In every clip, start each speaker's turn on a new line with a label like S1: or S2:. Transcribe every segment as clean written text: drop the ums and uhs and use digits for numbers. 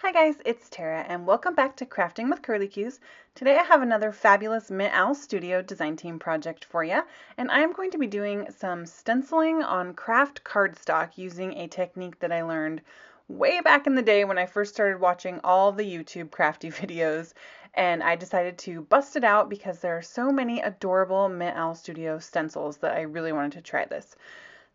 S1: Hi guys, it's Tara and welcome back to Crafting with Curly Cues. Today I have another fabulous Mint Owl Studio design team project for you, and I'm going to be doing some stenciling on craft cardstock using a technique that I learned way back in the day when I first started watching all the YouTube crafty videos, and I decided to bust it out because there are so many adorable Mint Owl Studio stencils that I really wanted to try this.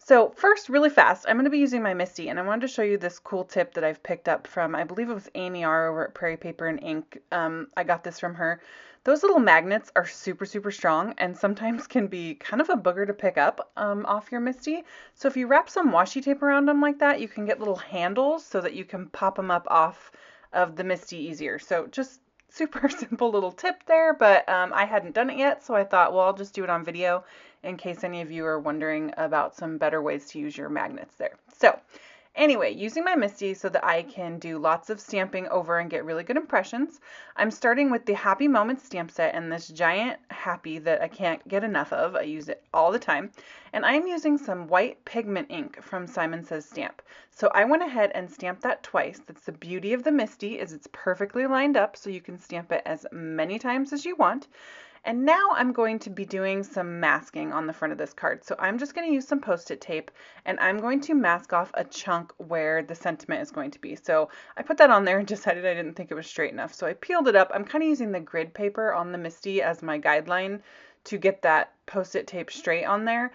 S1: So first, really fast, I'm going to be using my MISTI, and I wanted to show you this cool tip that I've picked up from, I believe it was Amy R. over at Prairie Paper and Ink. I got this from her. Those little magnets are super, super strong and sometimes can be kind of a booger to pick up off your MISTI. So if you wrap some washi tape around them like that, you can get little handles so that you can pop them up off of the MISTI easier. So just super simple little tip there, but I hadn't done it yet, so I thought, well, I'll just do it on video in case any of you are wondering about some better ways to use your magnets there. So anyway, using my MISTI so that I can do lots of stamping over and get really good impressions, I'm starting with the Happy Moments stamp set and this giant happy that I can't get enough of. I use it all the time. And I'm using some white pigment ink from Simon Says Stamp. So I went ahead and stamped that twice. That's the beauty of the MISTI, is it's perfectly lined up so you can stamp it as many times as you want. And now I'm going to be doing some masking on the front of this card. So I'm just going to use some Post-it tape and I'm going to mask off a chunk where the sentiment is going to be. So I put that on there and decided I didn't think it was straight enough. So I peeled it up. I'm kind of using the grid paper on the MISTI as my guideline to get that Post-it tape straight on there.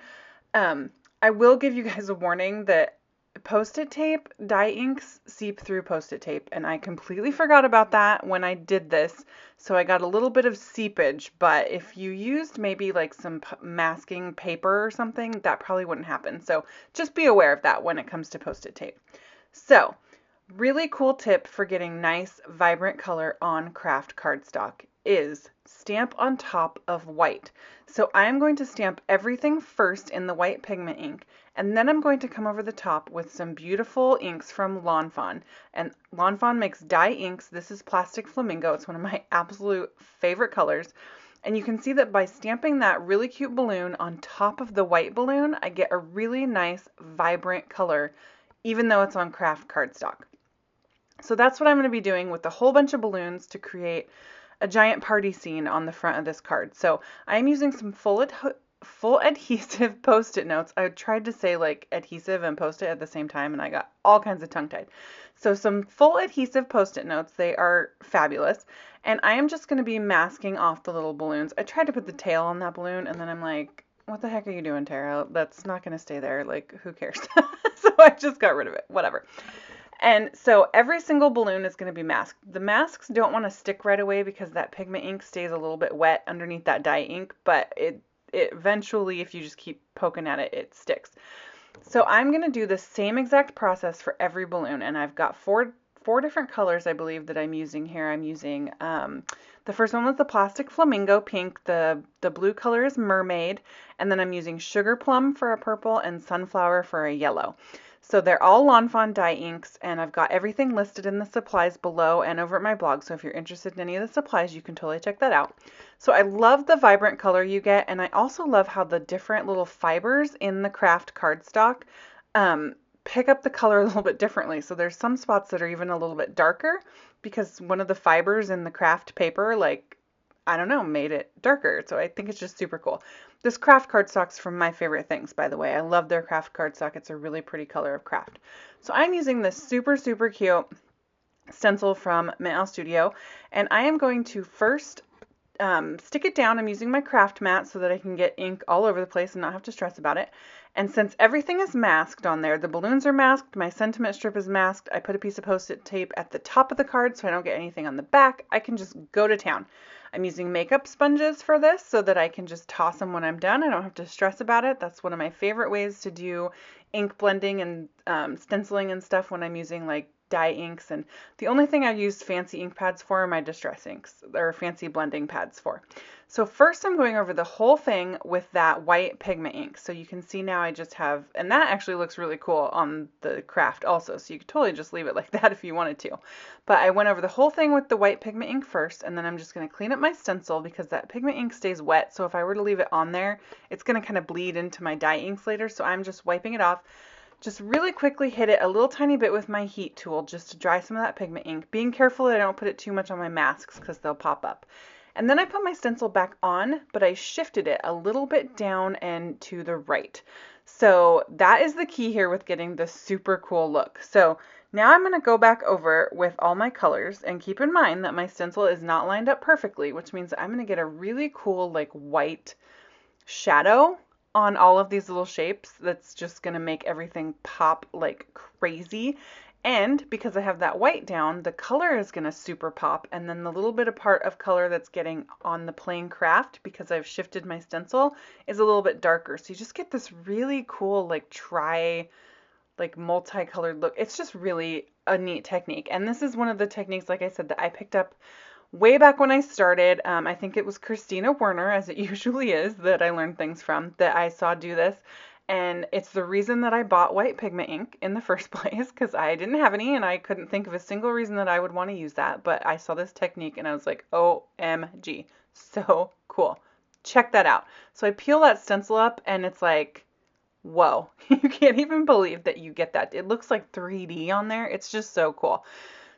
S1: I will give you guys a warning that Post-it tape, dye inks seep through Post-it tape, and I completely forgot about that when I did this, so I got a little bit of seepage, but if you used maybe like some masking paper or something, that probably wouldn't happen. So just be aware of that when it comes to Post-it tape. So, really cool tip for getting nice, vibrant color on craft cardstock is stamp on top of white. So I'm going to stamp everything first in the white pigment ink, and then I'm going to come over the top with some beautiful inks from Lawn Fawn. And Lawn Fawn makes dye inks. This is Plastic Flamingo. It's one of my absolute favorite colors. And you can see that by stamping that really cute balloon on top of the white balloon, I get a really nice, vibrant color, even though it's on craft cardstock. So that's what I'm going to be doing with a whole bunch of balloons to create a giant party scene on the front of this card. So I'm using some full adhesive Post-it notes. I tried to say like adhesive and Post-it at the same time and I got all kinds of tongue-tied. So some full adhesive Post-it notes. They are fabulous. And I am just going to be masking off the little balloons. I tried to put the tail on that balloon and then I'm like, what the heck are you doing, Tara? That's not going to stay there. Like, who cares? So I just got rid of it. Whatever. And so every single balloon is going to be masked. The masks don't want to stick right away because that pigment ink stays a little bit wet underneath that dye ink, but it eventually, if you just keep poking at it, it sticks. So I'm going to do the same exact process for every balloon, and I've got four different colors, I believe, that I'm using here. I'm using the first one was the Plastic Flamingo pink, the blue color is Mermaid, and then I'm using Sugar Plum for a purple and Sunflower for a yellow. So they're all Lawn Fawn dye inks, and I've got everything listed in the supplies below and over at my blog, so if you're interested in any of the supplies, you can totally check that out. So I love the vibrant color you get, and I also love how the different little fibers in the craft cardstock pick up the color a little bit differently. So there's some spots that are even a little bit darker because one of the fibers in the craft paper, like, I don't know, made it darker. So I think it's just super cool. This craft cardstock's from my favorite things, by the way. I love their craft cardstock. It's a really pretty color of craft. So I'm using this super, super cute stencil from Mint Owl Studio, and I am going to first stick it down. I'm using my craft mat so that I can get ink all over the place and not have to stress about it. And since everything is masked on there, the balloons are masked, my sentiment strip is masked, I put a piece of Post-it tape at the top of the card so I don't get anything on the back. I can just go to town. I'm using makeup sponges for this so that I can just toss them when I'm done. I don't have to stress about it. That's one of my favorite ways to do ink blending and stenciling and stuff when I'm using like dye inks, and the only thing I use fancy ink pads for are my distress inks, or fancy blending pads for. So first I'm going over the whole thing with that white pigment ink. So you can see now I just have, and that actually looks really cool on the craft also, so you could totally just leave it like that if you wanted to. But I went over the whole thing with the white pigment ink first, and then I'm just going to clean up my stencil because that pigment ink stays wet, so if I were to leave it on there, it's going to kind of bleed into my dye inks later, so I'm just wiping it off. just really quickly hit it a little tiny bit with my heat tool just to dry some of that pigment ink, being careful that I don't put it too much on my masks because they'll pop up. And then I put my stencil back on, but I shifted it a little bit down and to the right. So that is the key here with getting this super cool look. So now I'm going to go back over with all my colors, and keep in mind that my stencil is not lined up perfectly, which means I'm going to get a really cool like white shadow on all of these little shapes that's just going to make everything pop like crazy. And because I have that white down, the color is going to super pop, and then the little bit of part of color that's getting on the plain craft, because I've shifted my stencil, is a little bit darker. So you just get this really cool like multicolored look. It's just really a neat technique. And this is one of the techniques, like I said, that I picked up way back when I started. I think it was Christina Werner, as it usually is, that I learned things from, that I saw do this. And it's the reason that I bought white pigment ink in the first place, because I didn't have any and I couldn't think of a single reason that I would want to use that. But I saw this technique and I was like, OMG, so cool. Check that out. So I peel that stencil up and it's like, whoa, you can't even believe that you get that. It looks like 3D on there. It's just so cool.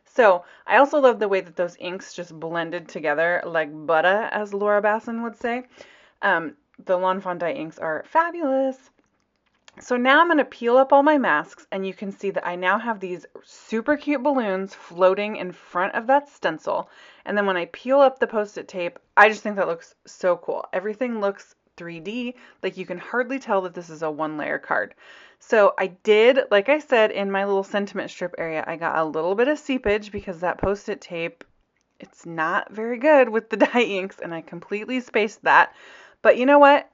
S1: So I also love the way that those inks just blended together like butter, as Laura Basson would say. The Lawn Fondant inks are fabulous. So now I'm going to peel up all my masks, and you can see that I now have these super cute balloons floating in front of that stencil. And then when I peel up the Post-it tape, I just think that looks so cool. Everything looks 3D, like you can hardly tell that this is a one-layer card. So I did, like I said, in my little sentiment strip area, I got a little bit of seepage because that Post-it tape, it's not very good with the dye inks, and I completely spaced that. But you know what?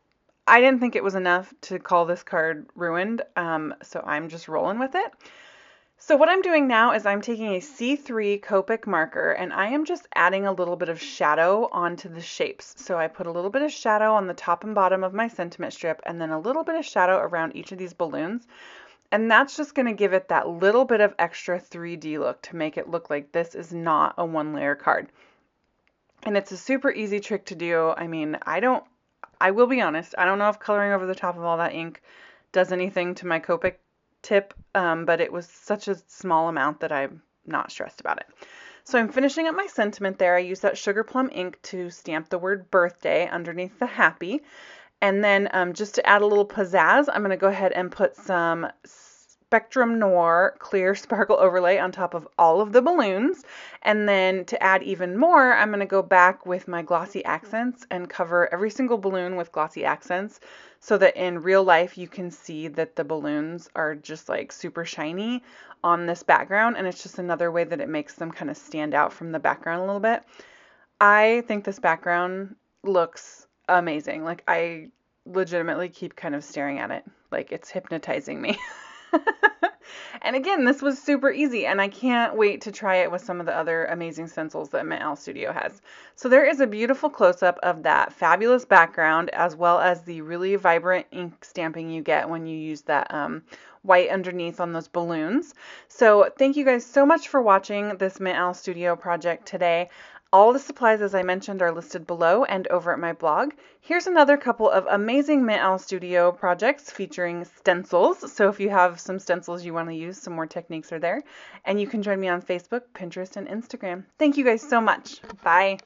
S1: I didn't think it was enough to call this card ruined, so I'm just rolling with it. So what I'm doing now is I'm taking a C3 Copic marker, and I am just adding a little bit of shadow onto the shapes. So I put a little bit of shadow on the top and bottom of my sentiment strip, and then a little bit of shadow around each of these balloons. And that's just going to give it that little bit of extra 3D look to make it look like this is not a one-layer card. And it's a super easy trick to do. I mean, I will be honest, I don't know if coloring over the top of all that ink does anything to my Copic tip, but it was such a small amount that I'm not stressed about it. So I'm finishing up my sentiment there. I use that Sugar Plum ink to stamp the word birthday underneath the happy. And then just to add a little pizzazz, I'm going to go ahead and put some Spectrum Noir clear sparkle overlay on top of all of the balloons. And then to add even more, I'm going to go back with my glossy accents and cover every single balloon with glossy accents so that in real life you can see that the balloons are just like super shiny on this background. And it's just another way that it makes them kind of stand out from the background a little bit. I think this background looks amazing. Like I legitimately keep kind of staring at it. Like it's hypnotizing me. And again, this was super easy, and I can't wait to try it with some of the other amazing stencils that Mint Owl Studio has. So there is a beautiful close-up of that fabulous background, as well as the really vibrant ink stamping you get when you use that white underneath on those balloons. So thank you guys so much for watching this Mint Owl Studio project today. All the supplies, as I mentioned, are listed below and over at my blog. Here's another couple of amazing Mint Owl Studio projects featuring stencils. So if you have some stencils you want to use, some more techniques are there. And you can join me on Facebook, Pinterest, and Instagram. Thank you guys so much. Bye.